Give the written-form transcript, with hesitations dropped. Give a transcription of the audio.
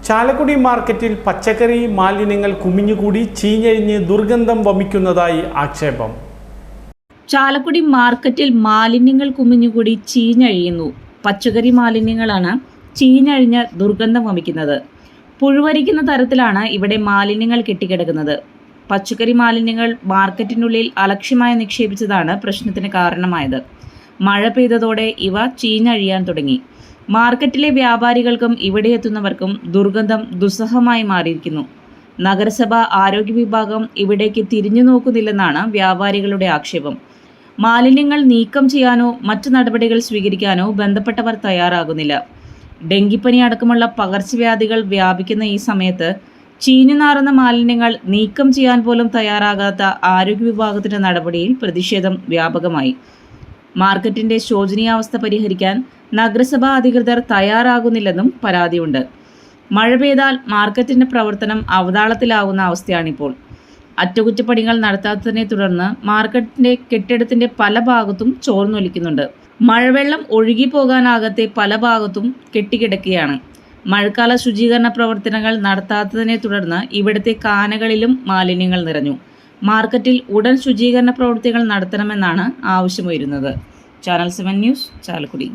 ചാലക്കുടി മാർക്കറ്റിൽ പച്ചക്കറി മാലിന്യങ്ങൾ കുമിഞ്ഞുകൂടി ചീഞ്ഞഴിഞ്ഞ് ദുർഗന്ധം വമിക്കുന്നതായി ആക്ഷേപം. ചാലക്കുടി മാർക്കറ്റിൽ മാലിന്യങ്ങൾ കുമിഞ്ഞുകൂടി ചീഞ്ഞഴിയുന്നു. പച്ചക്കറി മാലിന്യങ്ങളാണ് ചീഞ്ഞഴിഞ്ഞ് ദുർഗന്ധം വമിക്കുന്നത്. പുഴുവരിക്കുന്ന തരത്തിലാണ് ഇവിടെ മാലിന്യങ്ങൾ കെട്ടിക്കിടക്കുന്നത്. പച്ചക്കറി മാലിന്യങ്ങൾ മാർക്കറ്റിനുള്ളിൽ അലക്ഷ്യമായി നിക്ഷേപിച്ചതാണ് പ്രശ്നത്തിന് കാരണമായത്. മഴ പെയ്തതോടെ ഇവ ചീഞ്ഞഴിയാൻ തുടങ്ങി. മാർക്കറ്റിലെ വ്യാപാരികൾക്കും ഇവിടെ എത്തുന്നവർക്കും ദുർഗന്ധം ദുസ്സഹമായി മാറിയിരിക്കുന്നു. നഗരസഭ ആരോഗ്യ വിഭാഗം ഇവിടേക്ക് തിരിഞ്ഞു നോക്കുന്നില്ലെന്നാണ് വ്യാപാരികളുടെ ആക്ഷേപം. മാലിന്യങ്ങൾ നീക്കം ചെയ്യാനോ മറ്റു നടപടികൾ സ്വീകരിക്കാനോ ബന്ധപ്പെട്ടവർ തയ്യാറാകുന്നില്ല. ഡെങ്കിപ്പനി അടക്കമുള്ള പകർച്ചവ്യാധികൾ വ്യാപിക്കുന്ന ഈ സമയത്ത് ചീഞ്ഞുനാറുന്ന മാലിന്യങ്ങൾ നീക്കം ചെയ്യാൻ പോലും തയ്യാറാകാത്ത ആരോഗ്യ വിഭാഗത്തിന്റെ നടപടിയിൽ പ്രതിഷേധം വ്യാപകമായി. മാർക്കറ്റിന്റെ ശോചനീയാവസ്ഥ പരിഹരിക്കാൻ നഗരസഭാ അധികൃതർ തയ്യാറാകുന്നില്ലെന്നും പരാതിയുണ്ട്. മഴ പെയ്താൽ മാർക്കറ്റിന്റെ പ്രവർത്തനം അവതാളത്തിലാവുന്ന അവസ്ഥയാണിപ്പോൾ. അറ്റകുറ്റപ്പണികൾ നടത്താത്തതിനെ തുടർന്ന് മാർക്കറ്റിന്റെ കെട്ടിടത്തിന്റെ പല ഭാഗത്തും ചോർന്നൊലിക്കുന്നുണ്ട്. മഴവെള്ളം ഒഴുകിപ്പോകാനാകത്തെ പല ഭാഗത്തും കെട്ടിക്കിടക്കുകയാണ്. മഴക്കാല ശുചീകരണ പ്രവർത്തനങ്ങൾ നടത്താത്തതിനെ തുടർന്ന് ഇവിടുത്തെ കാനകളിലും മാലിന്യങ്ങൾ നിറഞ്ഞു. മാർക്കറ്റിൽ ഉടൻ ശുചീകരണ പ്രവൃത്തികൾ നടത്തണമെന്നാണ് ആവശ്യമുയരുന്നത്. Channel 7 news, Chalakudy.